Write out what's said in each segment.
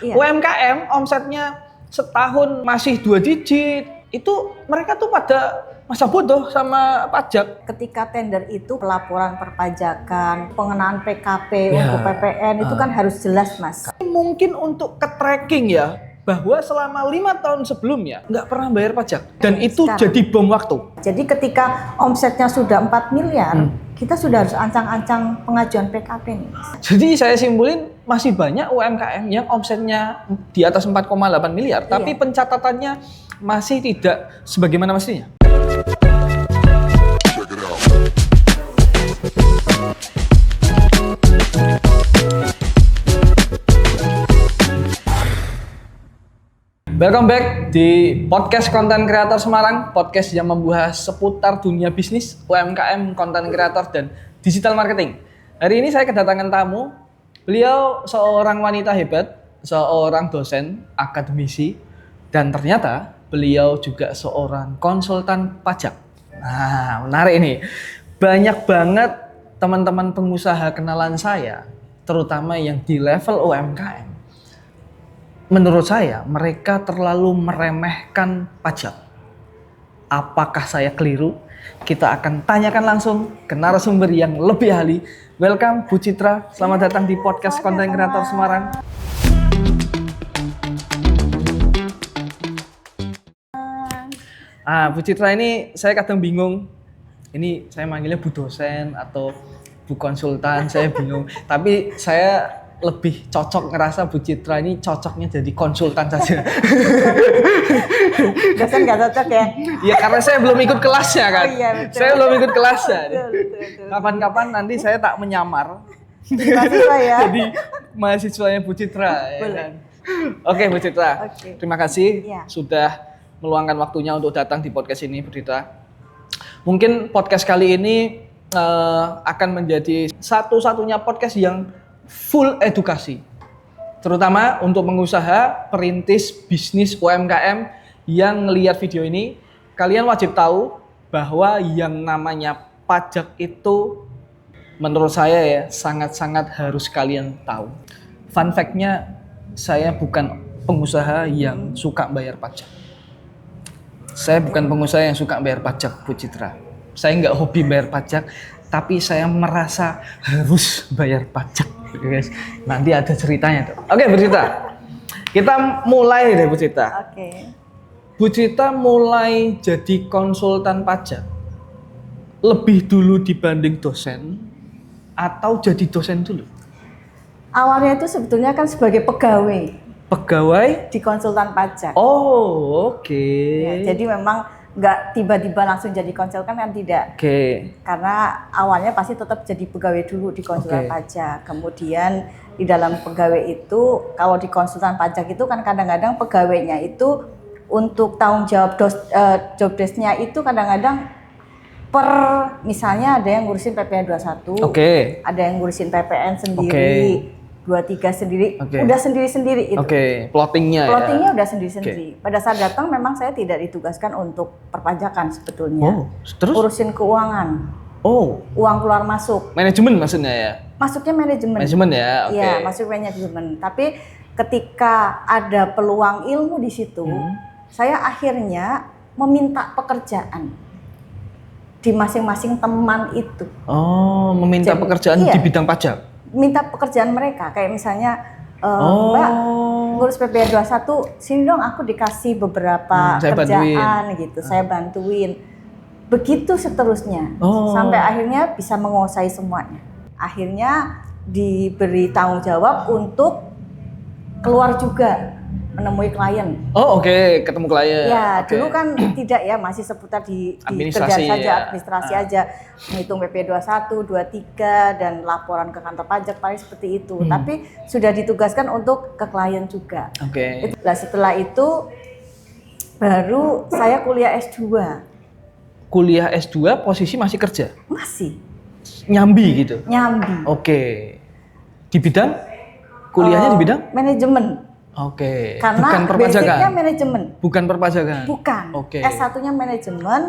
Iya. UMKM omsetnya setahun masih 2 digit, itu mereka tuh pada masa bodoh sama pajak. Ketika tender itu pelaporan perpajakan, pengenaan PKP Ya. untuk PPN itu kan harus jelas, Mas. Mungkin untuk ke tracking ya, bahwa selama 5 tahun sebelumnya nggak pernah bayar pajak. Dan itu Sekarang. jadi bom waktu. Jadi ketika omsetnya sudah 4 miliar, kita sudah harus ancang-ancang pengajuan PKP nih, Mas. Jadi saya simpulin masih banyak UMKM yang omsetnya di atas 4,8 miliar, tapi pencatatannya masih tidak sebagaimana mestinya. Welcome back di podcast konten kreator Semarang, podcast yang membahas seputar dunia bisnis, UMKM, konten kreator, dan digital marketing. Hari ini saya kedatangan tamu, beliau seorang wanita hebat, seorang dosen, akademisi, dan ternyata beliau juga seorang konsultan pajak. Nah, menarik ini. Banyak banget teman-teman pengusaha kenalan saya, terutama yang di level UMKM. Menurut saya, mereka terlalu meremehkan pajak. Apakah saya keliru? Kita akan tanyakan langsung ke narasumber yang lebih ahli. Welcome Bu Citra, selamat datang di podcast konten kreator Semarang. Bu Citra ini saya kadang bingung. Ini saya manggilnya Bu dosen atau Bu konsultan, saya bingung. Tapi saya lebih cocok ngerasa Bu Citra ini cocoknya jadi konsultan saja. Dosen nggak cocok ya? Ya karena saya belum ikut kelasnya kan. Oh, iya, betul. Saya belum ikut kelasnya. Betul. Kapan-kapan nanti saya tak menyamar. Mahasiswa ya? Jadi mahasiswanya Bu Citra. Ya Boleh. kan? Oke Bu Citra, Oke. terima kasih Ya. sudah meluangkan waktunya untuk datang di podcast ini Bu Citra. Mungkin podcast kali ini akan menjadi satu-satunya podcast yang full edukasi, terutama untuk pengusaha, perintis bisnis UMKM yang ngelihat video ini. Kalian wajib tahu bahwa yang namanya pajak itu menurut saya ya sangat-sangat harus kalian tahu. Fun fact-nya, saya bukan pengusaha yang suka bayar pajak. Saya bukan pengusaha yang suka bayar pajak, Bu Citra. Saya nggak hobi bayar pajak, tapi saya merasa harus bayar pajak. Guys, nanti ada ceritanya tuh. Oke, Bu Citra. Kita mulai deh Bu Citra. Oke. Bu Citra mulai jadi konsultan pajak lebih dulu dibanding dosen atau jadi dosen dulu? Awalnya itu sebetulnya kan sebagai pegawai Pegawai? di konsultan pajak. Oh, oke. Ya, jadi memang nggak tiba-tiba langsung jadi konsultan kan tidak. Oke. Karena awalnya pasti tetap jadi pegawai dulu di konsultan Oke. pajak. Kemudian di dalam pegawai itu, kalau di konsultan pajak itu kan kadang-kadang pegawainya itu untuk tanggung jawab job desk-nya itu kadang-kadang per, misalnya ada yang ngurusin PPN 21, Oke. ada yang ngurusin PPN sendiri, 23 sendiri, Oke. udah sendiri-sendiri itu. Oke, plottingnya ya. Plottingnya udah sendiri-sendiri. Pada saat datang memang saya tidak ditugaskan untuk perpajakan sebetulnya. Oh, terus? Urusin keuangan, Oh, uang keluar masuk. manajemen maksudnya ya? Masuknya manajemen. Manajemen ya, oke. Iya, masuk manajemen. Tapi ketika ada peluang ilmu di situ, saya akhirnya meminta pekerjaan di masing-masing teman itu. Oh, meminta Jadi, pekerjaan iya. di bidang pajak? Minta pekerjaan mereka, kayak misalnya Oh. Mbak ngurus PPN 21, sini dong aku dikasih beberapa saya kerjaan gitu, saya bantuin. Begitu seterusnya, Oh. sampai akhirnya bisa menguasai semuanya. Akhirnya diberi tanggung jawab untuk keluar juga menemui klien. Oh, oke, ketemu klien. Ya, Oke. dulu kan tidak ya, masih seputar di Administrasi kerjaan saja, ya. administrasi aja, menghitung PP 21, 23 dan laporan ke kantor pajak paling seperti itu. Tapi sudah ditugaskan untuk ke klien juga. Oke. Nah, setelah itu baru saya kuliah S2. Kuliah S2 posisi masih kerja? Masih Nyambi gitu? nyambi. Oke. Di bidang? Kuliahnya di bidang? Manajemen. Oke. Karena Bukan perpajakan? basicnya manajemen. Bukan perpajakan? Bukan. Oke. S1-nya manajemen,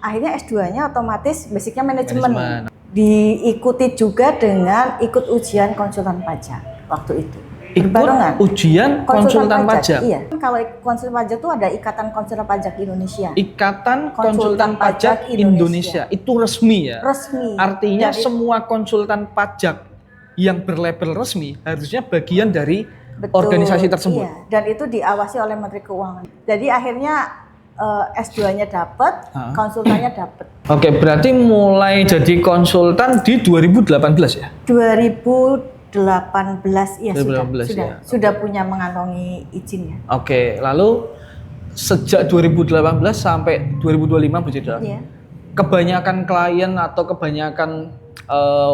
akhirnya S2-nya otomatis basicnya manajemen. Manajemen. Diikuti juga dengan ikut ujian konsultan pajak waktu itu. Ikut berbarengan. ujian konsultan pajak. Iya. Kalau konsultan pajak itu ada Ikatan Konsultan Pajak Indonesia. Ikatan Konsultan Pajak Indonesia. Itu resmi ya? Resmi. Artinya Dari, semua konsultan pajak yang berlabel resmi harusnya bagian dari betul, organisasi tersebut. Iya. Dan itu diawasi oleh Menteri Keuangan. Jadi akhirnya S2-nya dapat, konsultannya dapat. Oke, berarti mulai jadi konsultan di 2018 ya? 2018 ya 2018, sudah ya. Sudah punya mengantongi izinnya. Oke, lalu sejak 2018 sampai 2025 Bu Citra, Iya. kebanyakan klien atau kebanyakan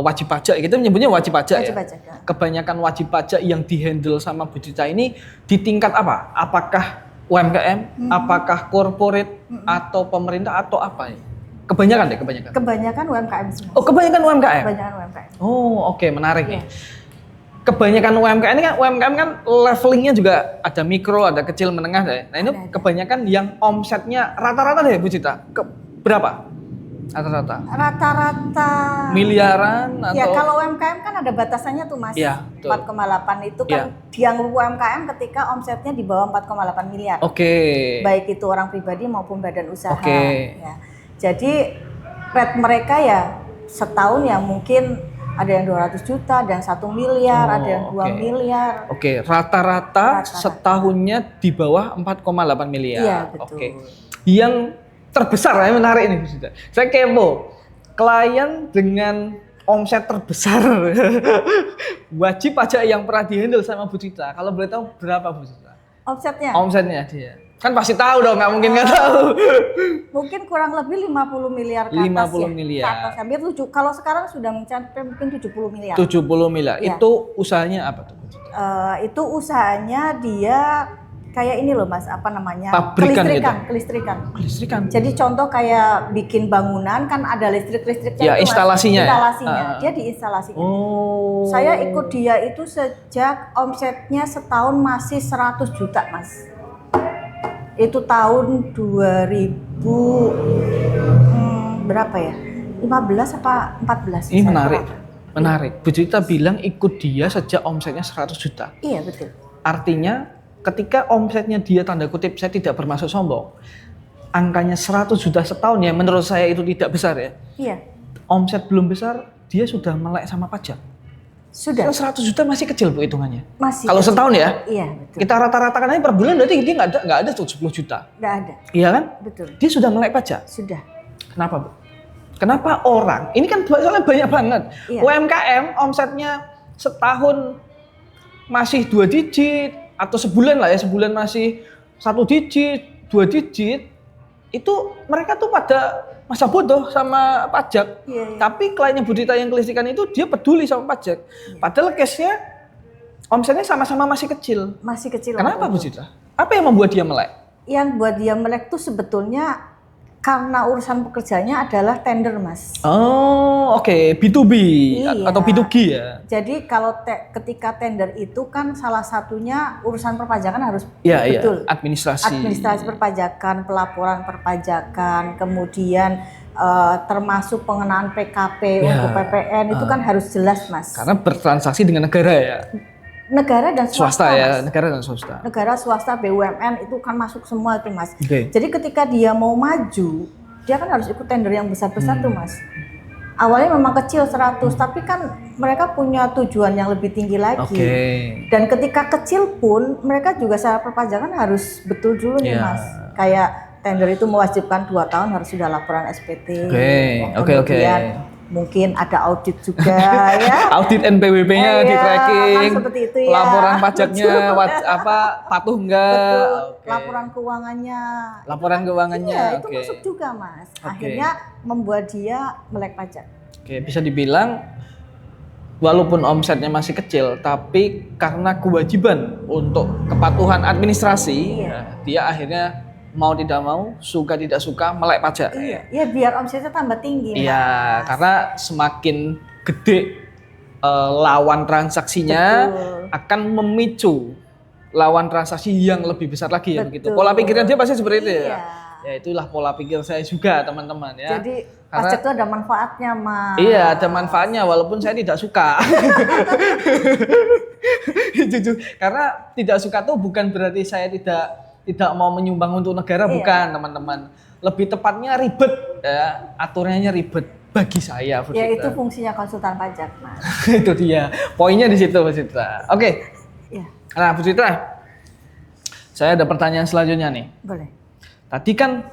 wajib pajak, kita menyebutnya wajib pajak ya? Pajak. Kebanyakan wajib pajak yang dihandle sama Bu Citra ini di tingkat apa? Apakah UMKM, apakah corporate, atau pemerintah, atau apa ya? Kebanyakan deh, kebanyakan. Kebanyakan UMKM semua. Oh, kebanyakan UMKM? Kebanyakan UMKM. Oh, oke, menarik Iya. nih. Kebanyakan UMKM ini kan levelingnya juga ada mikro, ada kecil, menengah deh. Nah, ini Ada. kebanyakan yang omsetnya rata-rata deh Bu Citra. Berapa? Rata-rata? Rata-rata Miliaran atau? ya kalau UMKM kan ada batasannya tuh Mas. Iya, betul. 4,8 itu kan dianggap UMKM ketika omsetnya di bawah 4,8 miliar. Oke. Baik itu orang pribadi maupun badan usaha. Oke. Ya. Jadi rate mereka ya setahun ya mungkin ada yang 200 juta, ada yang 1 miliar, ada yang 2 oke. miliar. Oke, rata-rata setahunnya di bawah 4,8 miliar. Iya, betul. Oke. Yang terbesar ya, menarik ini Bu Citra. Saya kepo. Klien dengan omset terbesar wajib pajak yang pernah dihandle sama Bu Citra. Kalau boleh tahu berapa Bu Citra? Omsetnya Omsetnya dia. Kan pasti tahu dong, nggak mungkin nggak tahu. mungkin kurang lebih 50 miliar ke 50 atas ya. miliar. Ke atas, hampir 7. Kalau sekarang sudah mencapai mungkin 70 miliar. 70 miliar. Iya. Itu usahanya apa tuh Bu Citra? Itu usahanya dia kayak ini loh Mas, apa namanya? Pabrikan Kelistrikan. Kelistrikan. Jadi contoh kayak bikin bangunan kan ada listrik-listriknya Ya, itu, Mas. instalasinya ya? Instalasinya. Dia diinstalasikan. Oh. Saya ikut dia itu sejak omsetnya setahun masih 100 juta Mas. Itu tahun 2000 berapa ya? 15 apa 14? Ini saya menarik. lupa. Menarik. Bu Citra bilang ikut dia sejak omsetnya 100 juta. Iya betul. Artinya ketika omsetnya dia tanda kutip, saya tidak bermaksud sombong, angkanya 100 juta setahun ya menurut saya itu tidak besar ya. Iya. Omset belum besar, dia sudah melek sama pajak. Sudah. 100 juta masih kecil Bu hitungannya. Masih. Kalau setahun ya, Iya betul. kita rata-ratakan aja per bulan berarti dia nggak ada tuh 10 juta. Nggak ada. Iya kan? Betul. Dia sudah melek pajak. Sudah. Kenapa Bu? Kenapa orang, ini kan soalnya banyak banget, Iya. UMKM omsetnya setahun masih 2 digit, atau sebulan lah ya, sebulan masih 1 digit, 2 digit, itu mereka tuh pada masa bodoh sama pajak. Iya. Tapi kliennya Budita yang kelistrikan itu dia peduli sama pajak. Padahal case-nya omsetnya sama-sama masih kecil. Masih kecil. Kenapa waktu Bu itu. Citra? Apa yang membuat dia melek? Yang buat dia melek tuh sebetulnya karena urusan pekerjaannya adalah tender Mas. Oh, oke, B2B Iya. atau B2G ya? Jadi kalau ketika tender itu kan salah satunya urusan perpajakan harus Iya, betul. administrasi. Administrasi perpajakan, pelaporan perpajakan, kemudian termasuk pengenaan PKP Ya. untuk PPN itu kan harus jelas Mas. Karena bertransaksi dengan negara ya? Negara dan swasta, Swasta ya, Mas. negara dan swasta. Negara, swasta, BUMN itu kan masuk semua itu Mas. Oke. Jadi ketika dia mau maju, dia kan harus ikut tender yang besar-besar Hmm. tuh Mas. Awalnya memang kecil 100, tapi kan mereka punya tujuan yang lebih tinggi lagi. Oke. Dan ketika kecil pun mereka juga secara perpajakan harus betul dulu nih Iya. Mas. Kayak tender itu mewajibkan 2 tahun harus sudah laporan SPT. Oke. Kemudian mungkin ada audit juga ya. Audit NPWP-nya Iya, di tracking, kan seperti itu ya. laporan pajaknya patuh enggak, Betul. Oke. Laporan keuangannya. Laporan keuangannya, Iya, itu oke. masuk juga Mas. Oke. Akhirnya membuat dia melek pajak. Oke, bisa dibilang walaupun omsetnya masih kecil, tapi karena kewajiban untuk kepatuhan administrasi, Iya. ya, dia akhirnya mau tidak mau, suka tidak suka melek pajak. Iya, ya biar omsetnya tambah tinggi. Iya, Mas. karena semakin gede lawan transaksinya Betul. akan memicu lawan transaksi yang lebih besar lagi ya begitu. Betul. Pola pikirnya dia pasti seperti itu ya. Iya. Ya itulah pola pikir saya juga teman-teman ya. Jadi Pajak itu ada manfaatnya, Mas. Iya, ada manfaatnya walaupun saya tidak suka. Jujur, karena tidak suka tuh bukan berarti saya tidak mau menyumbang untuk negara, bukan, teman-teman. Lebih tepatnya ribet, ya, aturannya ribet bagi saya, Bu Ya Citra. itu fungsinya konsultan pajak, Mas. Itu dia, poinnya di situ, Bu Citra. Oke. Ya, Nah, Bu Citra, saya ada pertanyaan selanjutnya nih. boleh. Tadi kan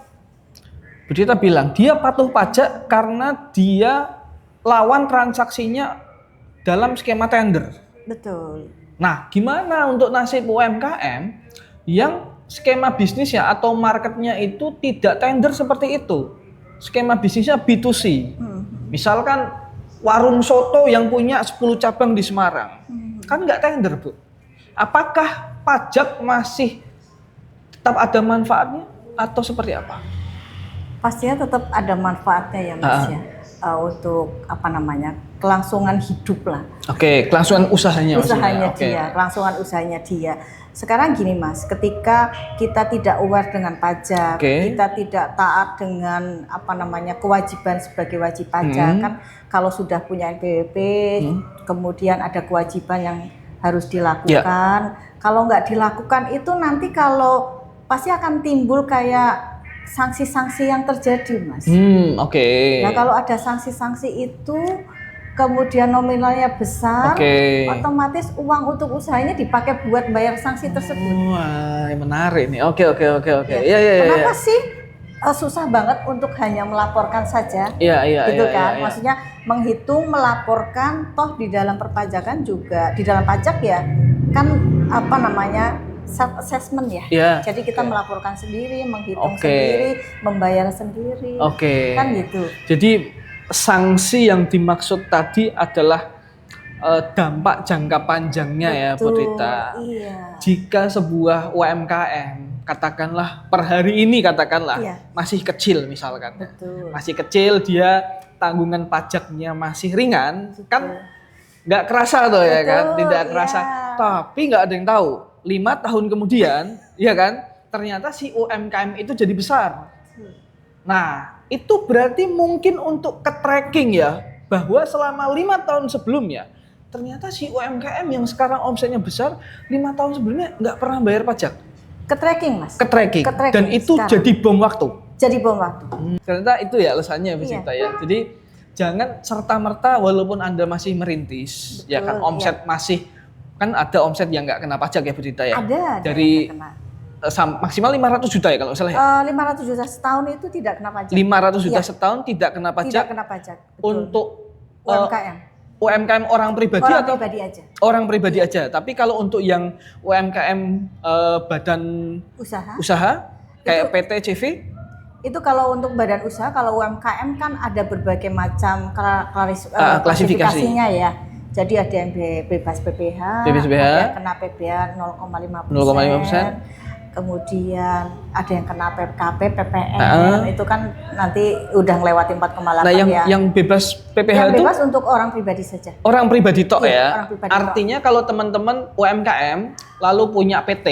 Bu Citra bilang dia patuh pajak karena dia lawan transaksinya dalam skema tender. Betul. Nah, gimana untuk nasib UMKM yang skema bisnisnya atau marketnya itu tidak tender seperti itu? Skema bisnisnya B2C. Misalkan warung soto yang punya 10 cabang di Semarang. Kan nggak tender, Bu. Apakah pajak masih tetap ada manfaatnya atau seperti apa? Pastinya tetap ada manfaatnya ya, Mas ya. Untuk kelangsungan hidup lah. Oke, kelangsungan usahanya Usahanya maksudnya. dia, kelangsungan usahanya dia. Sekarang gini, Mas, ketika kita tidak aware dengan pajak, kita tidak taat dengan kewajiban sebagai wajib pajak, kan kalau sudah punya NPWP, kemudian ada kewajiban yang harus dilakukan. Kalau nggak dilakukan itu nanti kalau pasti akan timbul kayak sanksi-sanksi yang terjadi, Mas. Nah, kalau ada sanksi-sanksi itu kemudian nominalnya besar, otomatis uang untuk usahanya dipakai buat bayar sanksi tersebut. Wah, menarik nih. Oke. Ya. Kenapa sih susah banget untuk hanya melaporkan saja? Gitu kan? Maksudnya menghitung, melaporkan, toh di dalam perpajakan juga, di dalam pajak ya, kan self assessment ya. Jadi kita melaporkan sendiri, menghitung sendiri, membayar sendiri. Kan gitu. Jadi sanksi yang dimaksud tadi adalah dampak jangka panjangnya. Betul, ya, Bu Rita. Iya. Jika sebuah UMKM katakanlah per hari ini masih kecil misalkan. Betul. Masih kecil, dia tanggungan pajaknya masih ringan, kan nggak kerasa tuh. Betul, ya kan, tidak kerasa. Tapi nggak ada yang tahu 5 tahun kemudian, ya kan, ternyata si UMKM itu jadi besar. Nah, itu berarti mungkin untuk ke-tracking ya, bahwa selama 5 tahun sebelumnya, ternyata si UMKM yang sekarang omsetnya besar, 5 tahun sebelumnya nggak pernah bayar pajak. Ke-tracking, Mas. Ke-tracking. Dan itu sekarang jadi bom waktu. Jadi bom waktu. Ternyata itu ya alasannya, Bu Sinta ya. Jadi jangan serta-merta walaupun Anda masih merintis, ya kan, omset masih, kan ada omset yang nggak kena pajak ya, Bu Sinta ya. Ada dari maksimal 500 juta ya kalau salah ya. 500 juta setahun itu tidak kena pajak. 500 juta setahun tidak kena pajak. Tidak kena pajak. Betul. Untuk UMKM orang pribadi atau pribadi aja. Orang pribadi aja. Tapi kalau untuk yang UMKM badan usaha kayak PT, CV, itu kalau untuk badan usaha, kalau UMKM kan ada berbagai macam klasifikasinya ya. Jadi ada yang bebas PPH, ada yang kena PPH 0,5%. Kemudian ada yang kena PKP, PPN, itu kan nanti udah ngelewati 4,8 ya. Yang bebas PPH yang itu bebas untuk orang pribadi saja. Orang pribadi tok ya. Artinya kalau teman-teman UMKM lalu punya PT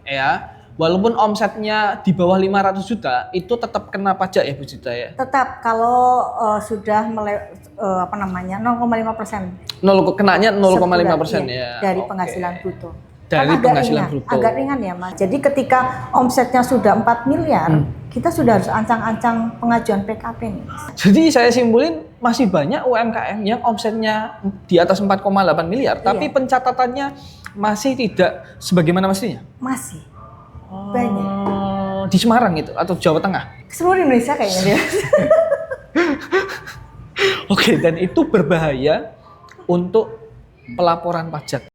ya, walaupun omsetnya di bawah 500 juta, itu tetap kena pajak ya, Bu Cita ya? Tetap kalau sudah 0,5%. Kenanya 0,5% ya. Dari penghasilan bruto. Dari penghasilan bruto. Agak ringan ya, Mas. Jadi ketika omsetnya sudah 4 miliar, kita sudah harus ancang-ancang pengajuan PKP nih, Mas. Jadi saya simpulin masih banyak UMKM yang omsetnya di atas 4,8 miliar, tapi pencatatannya masih tidak sebagaimana mestinya. Masih. Banyak. Di Semarang itu atau Jawa Tengah? Seluruh Indonesia kayaknya dia. Oke, dan itu berbahaya untuk pelaporan pajak.